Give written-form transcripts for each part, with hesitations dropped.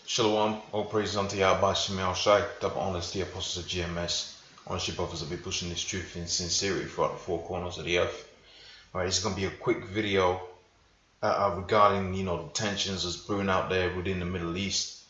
Shalom, all praise unto Yahweh Shemel Shai, double honors the apostles of GMS. Honestly, brothers, will be pushing this truth in sincerity throughout the four corners of the earth. Alright, this is going to be a quick video regarding, the tensions that's brewing out there within the Middle East,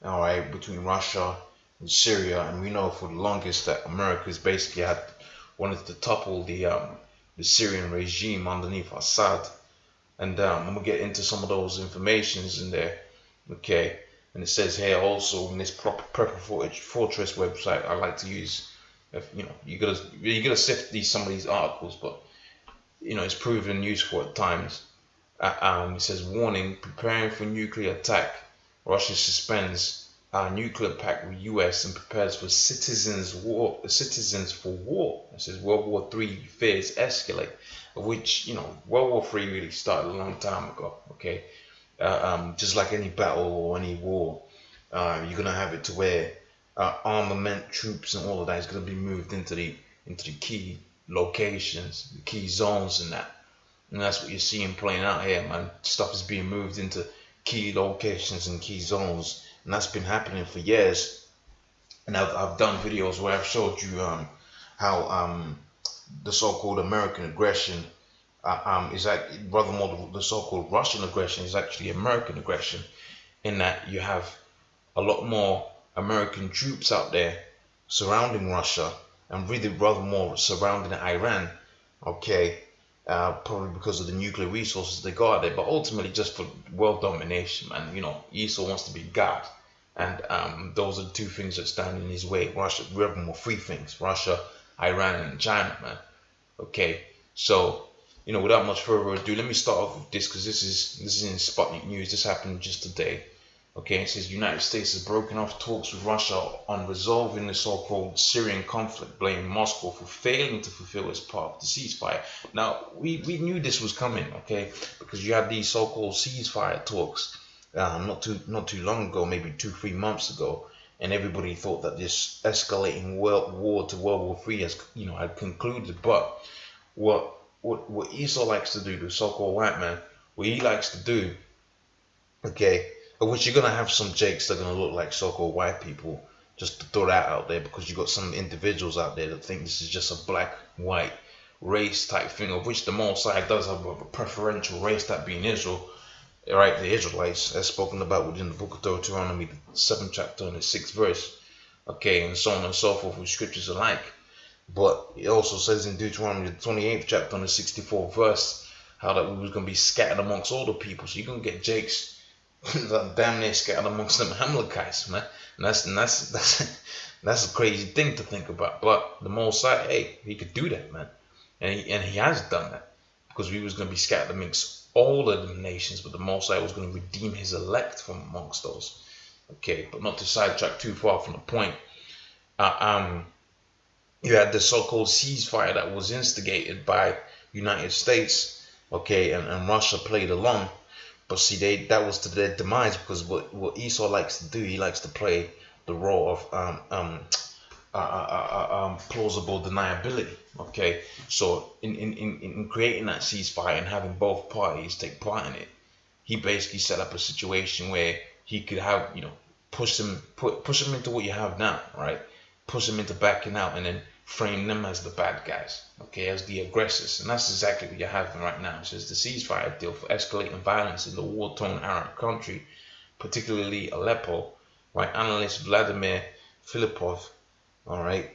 alright, between Russia and Syria. And we know for the longest that America's basically wanted to topple the Syrian regime underneath Assad. And I'm going to get into some of those informations in there, okay? And it says here also in this Prepper Fortress website, I like to use, you gotta sift some of these articles, but it's proven useful at times. It says warning: preparing for nuclear attack. Russia suspends nuclear pact with U.S. and prepares for citizens for war. It says World War III fears escalate, of which World War III really started a long time ago. Okay. Just like any battle or any war, you're gonna have it to where armament, troops, and all of that is gonna be moved into the key locations, the key zones, and that's what you're seeing playing out here, man. Stuff is being moved into key locations and key zones, and that's been happening for years. And I've done videos where I've showed you how the so-called American aggression is that rather more the so-called Russian aggression is actually American aggression, in that you have a lot more American troops out there surrounding Russia and really rather more surrounding Iran, okay, probably because of the nuclear resources they got there, but ultimately just for world domination, man. Esau wants to be God, and those are the two things that stand in his way. Russia, rather more three things: Russia, Iran, and China, man. Okay, so without much further ado, let me start off with this, because this is in Sputnik News. This happened just today. Okay, it says United States has broken off talks with Russia on resolving the so-called Syrian conflict, blaming Moscow for failing to fulfill its part of the ceasefire. Now, we knew this was coming, okay, because you had these so-called ceasefire talks not too long ago, maybe 2-3 months ago, and everybody thought that this escalating war to World War III had concluded. But what Esau likes to do, the so-called white man, what he likes to do, okay, of which you're gonna have some jakes that are gonna look like so-called white people, just to throw that out there, because you got some individuals out there that think this is just a black-white race type thing, of which the Mosai does have a preferential race, that being Israel, right? The Israelites, as spoken about within the book of Deuteronomy, the 7th chapter and the 6th verse, okay, and so on and so forth with scriptures alike. But it also says in Deuteronomy, the 28th chapter and the 64th verse, how that we was going to be scattered amongst all the people. So you're going to get jakes that damn near scattered amongst them Amalekites, man. And that's a crazy thing to think about. But the Most High, hey, he could do that, man. And he has done that, because we was going to be scattered amongst all of the nations, but the Most High was going to redeem his elect from amongst those. Okay, but not to sidetrack too far from the point. You had the so-called ceasefire that was instigated by United States, okay, and Russia played along. But see, that was to their demise, because what Esau likes to do, he likes to play the role of plausible deniability. Okay, so in creating that ceasefire and having both parties take part in it, he basically set up a situation where he could have push them into what you have now, right? Push them into backing out, and then frame them as the bad guys, okay, as the aggressors. And that's exactly what you're having right now. It says the ceasefire deal for escalating violence in the war-torn Arab country, particularly Aleppo, right? Analyst Vladimir Filipov, all right,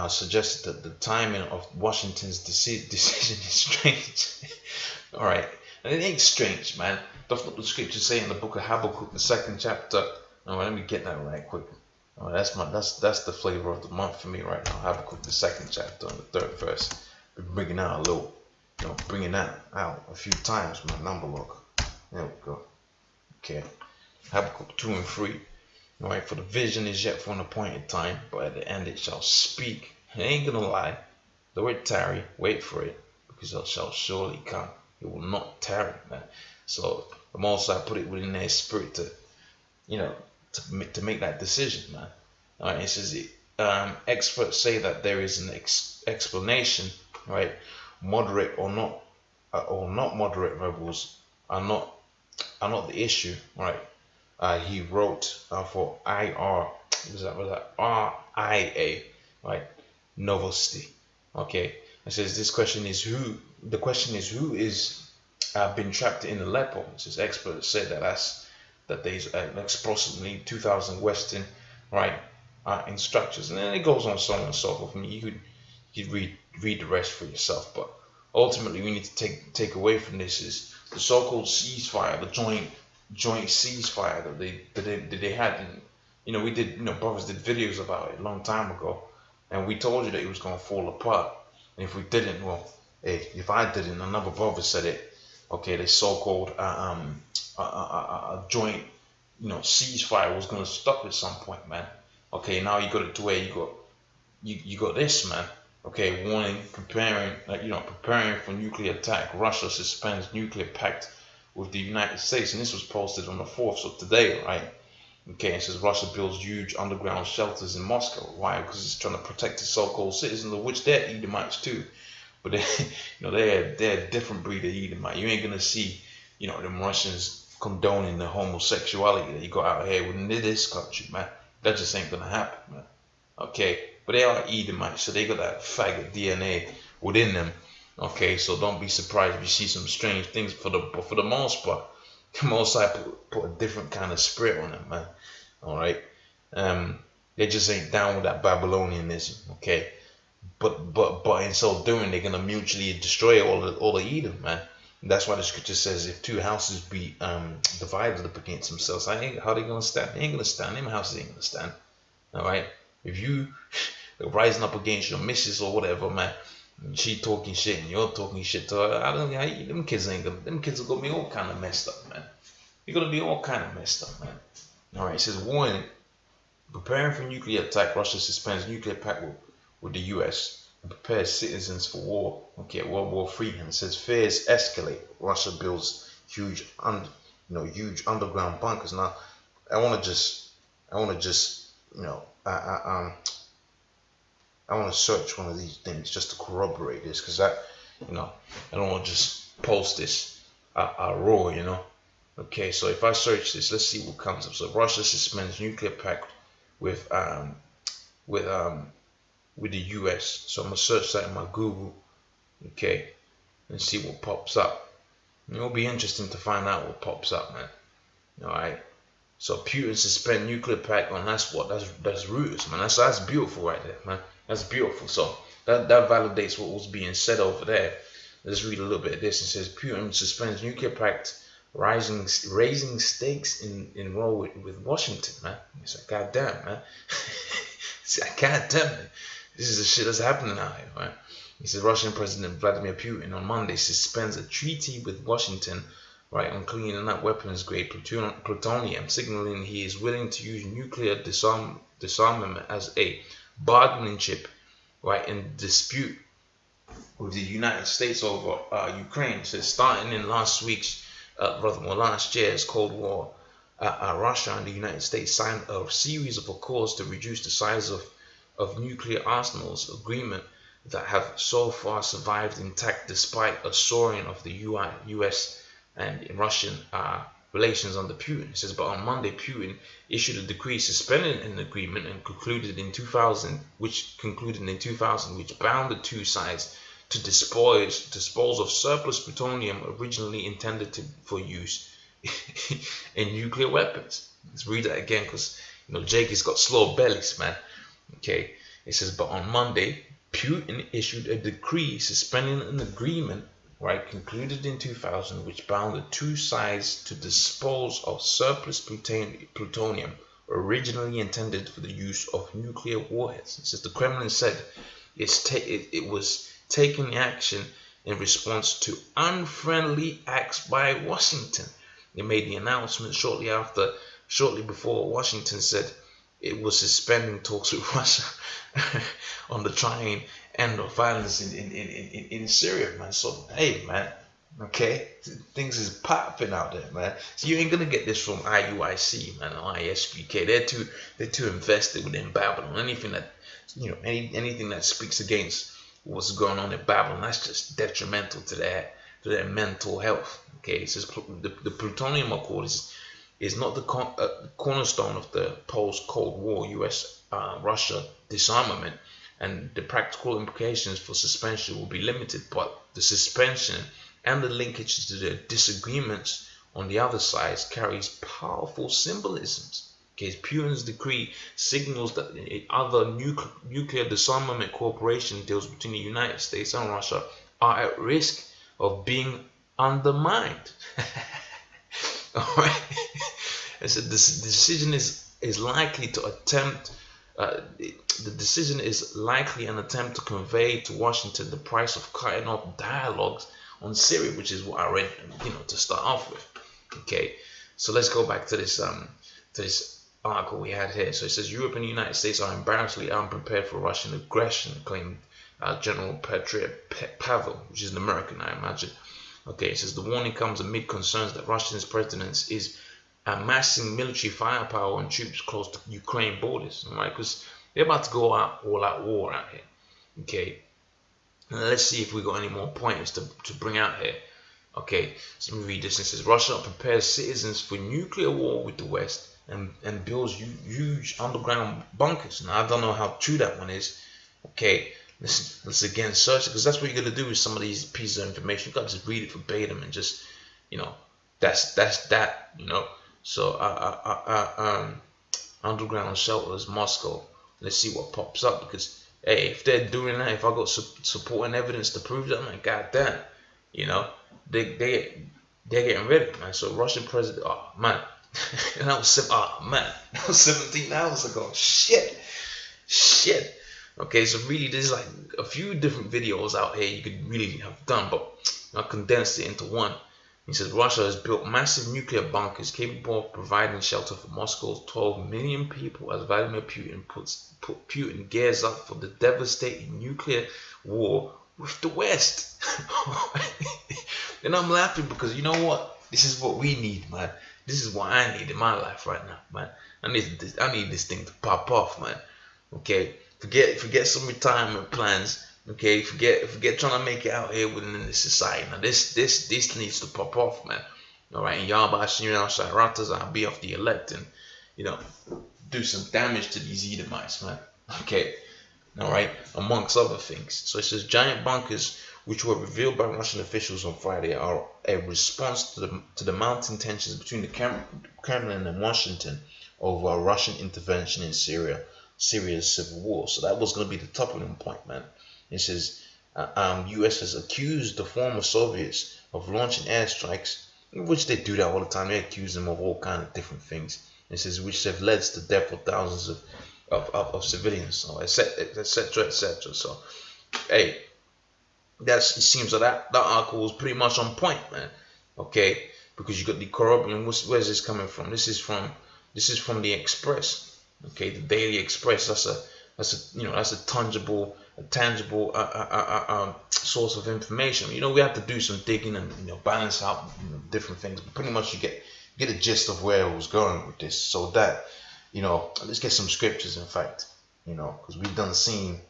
suggested that the timing of Washington's decision is strange. All right, and it ain't strange, man. That's what the scriptures say in the book of Habakkuk, the 2nd chapter. All right, let me get that right quick. That's the flavor of the month for me right now. Habakkuk, the 2nd chapter and the 3rd verse. Been bringing out a little, bringing that out a few times. My number look. There we go. Okay, Habakkuk 2 and 3. All right, for the vision is yet for an appointed time, but at the end it shall speak. It ain't gonna lie. Though it tarry, wait for it, because it shall surely come. It will not tarry, man. So the Most High put it within their spirit to, to make that decision, man. All right, it says experts say that there is an explanation, right? Moderate or not moderate rebels are not the issue, right? he wrote for RIA, right? Novosti. Okay, it says this question is who. The question is who is been trapped in Aleppo. It says experts say that there's approximately 2,000 Western, right, instructors, and then it goes on so on and so forth. I mean, you could read the rest for yourself, but ultimately we need to take away from this is the so-called ceasefire, the joint ceasefire that they had. And we did, brothers did videos about it a long time ago, and we told you that it was going to fall apart. And if we didn't, well, hey, if I didn't, another brother said it. Okay, this so-called joint, ceasefire was going to stop at some point, man. Okay, now you got it to where you got this, man. Okay, warning, preparing for nuclear attack. Russia suspends nuclear pact with the United States, and this was posted on the 4th, so today, right? Okay, it says Russia builds huge underground shelters in Moscow. Why? Because it's trying to protect its so-called citizens, of which they're Edomites too. But they're a different breed of Edomite. You ain't gonna see, them Russians condoning the homosexuality that you got out here within this country, man. That just ain't gonna happen, man. Okay, but they are Edomites, so they got that faggot DNA within them. Okay, so don't be surprised if you see some strange things. But for the most part, the Most High put a different kind of spirit on them, man. All right, they just ain't down with that Babylonianism. Okay. But in so doing, they're gonna mutually destroy all the Edom, man. And that's why the scripture says if two houses be divided up against themselves, how they gonna stand? They ain't gonna stand. Them houses ain't gonna stand. All right. If you rising up against your missus or whatever, man, and she talking shit and you're talking shit to her, them kids are gonna be all kind of messed up, man. You're gonna be all kind of messed up, man. All right. It says warning: preparing for nuclear attack. Russia suspends nuclear pact with the U.S. and prepares citizens for war. Okay, World War III, and it says fears escalate. Russia builds huge underground bunkers. Now, I want to just, I want to search one of these things just to corroborate this, because I don't want to just post this raw, Okay, so if I search this, let's see what comes up. So Russia suspends nuclear pact with the US. So I'm gonna search that in my Google, okay, and see what pops up. And it'll be interesting to find out what pops up, man. All right. So Putin suspend nuclear pact, and that's Reuters, man. That's beautiful right there, man. That's beautiful. So that validates what was being said over there. Let's read a little bit of this. It says Putin suspends nuclear pact, raising stakes in row with Washington, man. It's like, goddamn, man. It's like, goddamn, man. This is the shit that's happening out here, right? He said Russian President Vladimir Putin on Monday suspends a treaty with Washington, right, on cleaning up weapons-grade plutonium, signaling he is willing to use nuclear disarmament as a bargaining chip, right, in dispute with the United States over Ukraine. It says starting in last year's Cold War, Russia and the United States signed a series of accords to reduce the size of nuclear arsenals, agreement that have so far survived intact despite a soaring of the US and Russian relations under Putin. It says, but on Monday, Putin issued a decree suspending an agreement and concluded in 2000, which bound the two sides to dispose of surplus plutonium originally intended for use in nuclear weapons. Let's read that again, because Jake has got slow bellies, man. Okay, it says, but on Monday, Putin issued a decree suspending an agreement, right, concluded in 2000, which bound the two sides to dispose of surplus plutonium originally intended for the use of nuclear warheads. It says the Kremlin said it was taking action in response to unfriendly acts by Washington. They made the announcement shortly before Washington said it was suspending talks with Russia on the trying end of violence in Syria, man. So, hey, man, okay, things is popping out there, man. So you ain't gonna get this from IUIC, man, or ISPK. They're too invested within Babylon. Anything that, anything that speaks against what's going on in Babylon, that's just detrimental to their mental health. Okay, it says the plutonium accord is not the cornerstone of the post-Cold War US-Russia disarmament, and the practical implications for suspension will be limited, but the suspension and the linkage to the disagreements on the other side carries powerful symbolisms. Okay, Putin's decree signals that other nuclear disarmament cooperation deals between the United States and Russia are at risk of being undermined. All right. And so this decision is likely to attempt. The decision is likely an attempt to convey to Washington the price of cutting off dialogues on Syria, which is what I read, to start off with. Okay, so let's go back to this article we had here. So it says Europe and the United States are embarrassingly unprepared for Russian aggression, claimed General Pavel, which is an American, I imagine. Okay, it says the warning comes amid concerns that Russia's president is amassing military firepower and troops close to Ukraine borders, right? Because they're about to go all out war out here. Okay, and let's see if we got any more pointers to bring out here. Okay, so let me read this. It says Russia prepares citizens for nuclear war with the West and builds huge underground bunkers. Now I don't know how true that one is. Okay, let's again search it, because that's what you're gonna do with some of these pieces of information. You gotta just read it verbatim and just, that's that. So underground shelters, Moscow. Let's see what pops up, because hey, if they're doing that, if I got supporting evidence to prove that, man, goddamn, they're getting ready, man. So Russian president, oh man, that was 17 hours ago. Shit. Okay, so really, there's like a few different videos out here you could really have done, but I condensed it into one. He says Russia has built massive nuclear bunkers capable of providing shelter for Moscow's 12 million people as Vladimir Putin Putin gears up for the devastating nuclear war with the West. And I'm laughing because you know what? This is what we need, man. This is what I need in my life right now, man. I need this thing to pop off, man. Okay, forget some retirement plans. Okay, forget trying to make it out here within this society. Now this needs to pop off, man. All right, and y'all I'll be off the elect and do some damage to these Edomites, man. Okay, all right, amongst other things. So it says giant bunkers, which were revealed by Russian officials on Friday, are a response to the mounting tensions between the Kremlin and Washington over a Russian intervention in Syria's civil war. So that was going to be the topping point, man. It says U.S. has accused the former Soviets of launching airstrikes, which they do that all the time. They accuse them of all kinds of different things. It says which have led to the death of thousands of civilians, so etc. So, hey, it seems like that article was pretty much on point, man. Okay, because you got the corroboration. Where's this coming from? This is from the Express. Okay, the Daily Express. That's a tangible source of information. We have to do some digging and balance out different things, but pretty much you get a gist of where I was going with this. So that let's get some scriptures. In fact, because we've done seen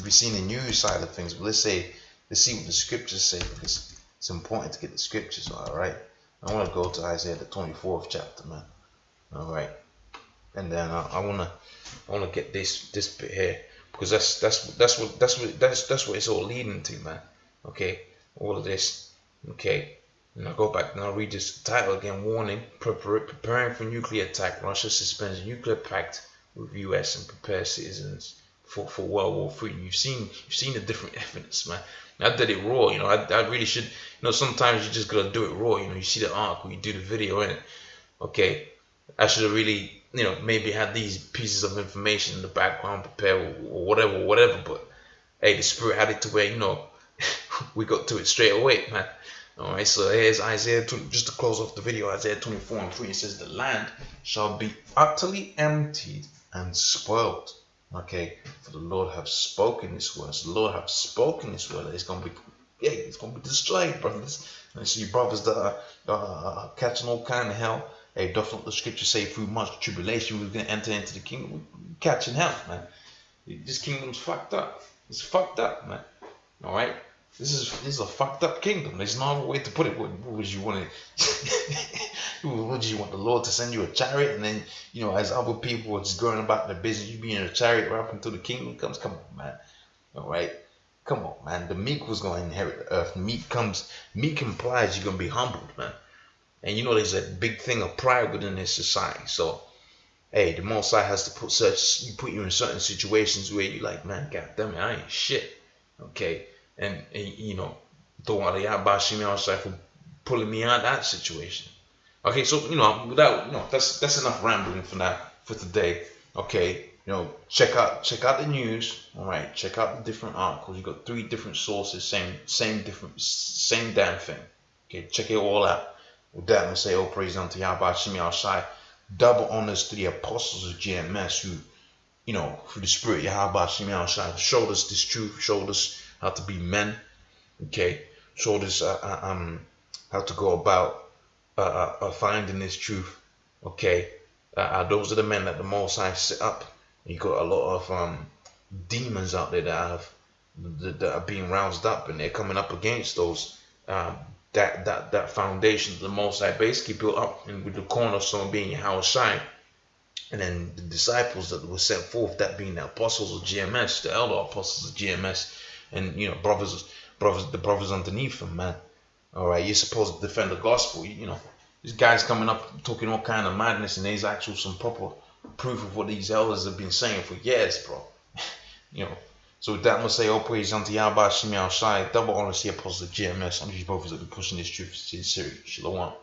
we've seen the news side of things, but let's see what the scriptures say, because it's important to get the scriptures. All right, I want to go to Isaiah the 24th chapter, man. All right. And then I wanna get this bit here, because that's what it's all leading to, man. Okay, all of this. Okay, and I'll go back and I'll read this title again. Warning: preparing for nuclear attack. Russia suspends nuclear pact with US and prepares citizens for World War III. You've seen the different evidence, man. I did it raw. I really should. Sometimes you just gotta do it raw. You see the article, you do the video in it. Okay, I should have really, maybe had these pieces of information in the background prepared or whatever. But hey, the Spirit had it to where, we got to it straight away, man. All right, so here's Isaiah, just to close off the video, Isaiah 24:3. It says, the land shall be utterly emptied and spoiled. Okay, for the Lord have spoken this word. So the Lord have spoken this word. It's going to be destroyed, brothers. And so you brothers that are catching all kind of hell. Hey, doth not the scripture say through much tribulation we're going to enter into the kingdom? We're catching hell, man. This kingdom's fucked up. It's fucked up, man. All right. This is a fucked up kingdom. There's no other way to put it. What would you want to? Would you want the Lord to send you a chariot, and then as other people are just going about their business, you be in a chariot right up until the kingdom comes? Come on, man. All right, come on, man. The meek was going to inherit the earth. Meek implies you're gonna be humbled, man. And there's a big thing of pride within this society. So, hey, the Most High has to put you in certain situations where you're like, man, God damn it, I ain't shit. Okay, and don't worry about for pulling me out of that situation. Okay, so without that's enough rambling for now for today. Okay, check out the news. All right, check out the different articles. You got 3 different sources, same damn thing. Okay, check it all out. With that, I'm gonna say, all praise unto Yahweh Shemi Al Shai. Double honors to the apostles of GMS who, through the Spirit, Yahweh Shemi Al Shai, showed us this truth, showed us how to be men. Okay, showed us how to go about finding this truth. Okay, those are the men that the Most High set up. You got a lot of demons out there that are being roused up, and they're coming up against those that foundation the Most High basically built up, and with the cornerstone being Yahweh Shai, and then the disciples that were sent forth, that being the apostles of GMS, the elder apostles of GMS, and the brothers underneath them, man. All right, you're supposed to defend the gospel. These guys coming up talking all kind of madness, and there's actual some proper proof of what these elders have been saying for years, bro. So with that, I'm gonna say, all praise unto Yahweh Shemi Al Shai. Double honor to the apostles of GMS. I'm just brothers that be pushing this truth sincerely. Shalom.